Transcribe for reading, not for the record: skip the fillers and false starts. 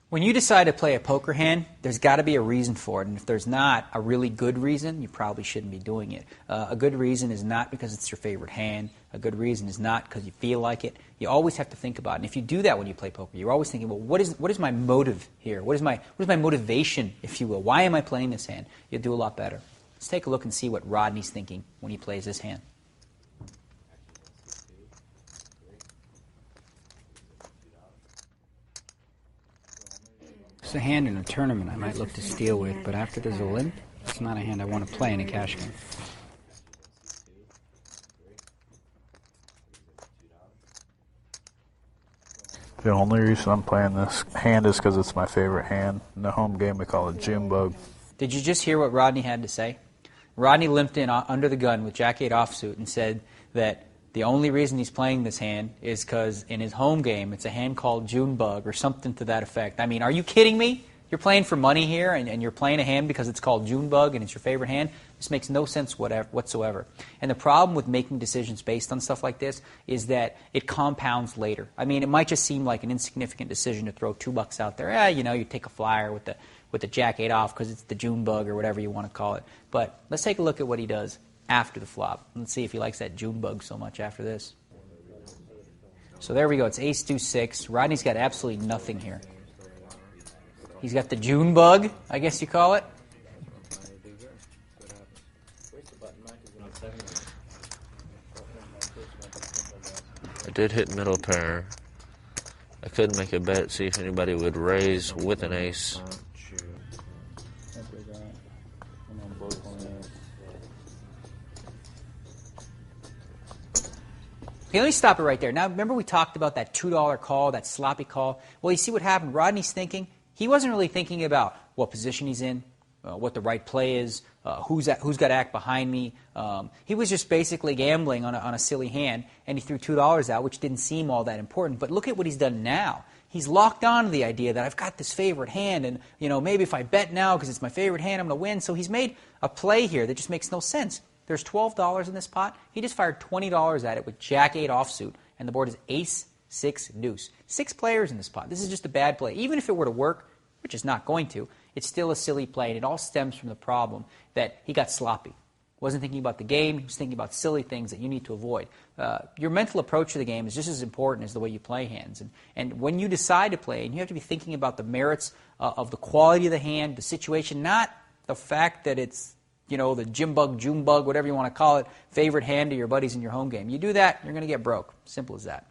When you decide to play a poker hand, there's got to be a reason for it. And if there's not a really good reason, you probably shouldn't be doing it. A good reason is not because it's your favorite hand. A good reason is not because you feel like it. You always have to think about it. And if you do that when you play poker, you're always thinking, well, what is my motive here? What is my motivation, if you will? Why am I playing this hand? You'll do a lot better. Let's take a look and see what Rodney's thinking when he plays this hand. It's a hand in a tournament I might look to steal with, but after there's a limp, it's not a hand I want to play in a cash game. The only reason I'm playing this hand is because it's my favorite hand. In the home game, we call it Junebug. Did you just hear what Rodney had to say? Rodney limped in under the gun with Jack-8 offsuit and said that the only reason he's playing this hand is because in his home game, it's a hand called Junebug or something to that effect. I mean, are you kidding me? You're playing for money here, and you're playing a hand because it's called Junebug and it's your favorite hand? This makes no sense whatsoever. And the problem with making decisions based on stuff like this is that it compounds later. I mean, it might just seem like an insignificant decision to throw $2 out there. You take a flyer with the Jack-8 off because it's the Junebug or whatever you want to call it. But let's take a look at what he does after the flop. Let's see if he likes that Junebug so much after this. So there we go. It's ace-2-6. Rodney's got absolutely nothing here. He's got the Junebug, I guess you call it. I did hit middle pair. I could make a bet, see if anybody would raise with an ace. Okay, let me stop it right there. Now, remember we talked about that $2 call, that sloppy call? Well, you see what happened? Rodney's thinking. He wasn't really thinking about what position he's in, what the right play is, who's got to act behind me. He was just basically gambling on a silly hand, and he threw $2 out, which didn't seem all that important. But look at what he's done now. He's locked on to the idea that I've got this favorite hand, and maybe if I bet now because it's my favorite hand, I'm going to win. So he's made a play here that just makes no sense. There's $12 in this pot. He just fired $20 at it with Jack-8 offsuit, and the board is ace-6 deuce. 6 players in this pot. This is just a bad play. Even if it were to work, which is not going to, it's still a silly play, and it all stems from the problem that he got sloppy. Wasn't thinking about the game. He was thinking about silly things that you need to avoid. Your mental approach to the game is just as important as the way you play hands. And when you decide to play, and you have to be thinking about the merits of the quality of the hand, the situation, not the fact that it's the Junebug, whatever you want to call it, favorite hand to your buddies in your home game. You do that, you're going to get broke. Simple as that.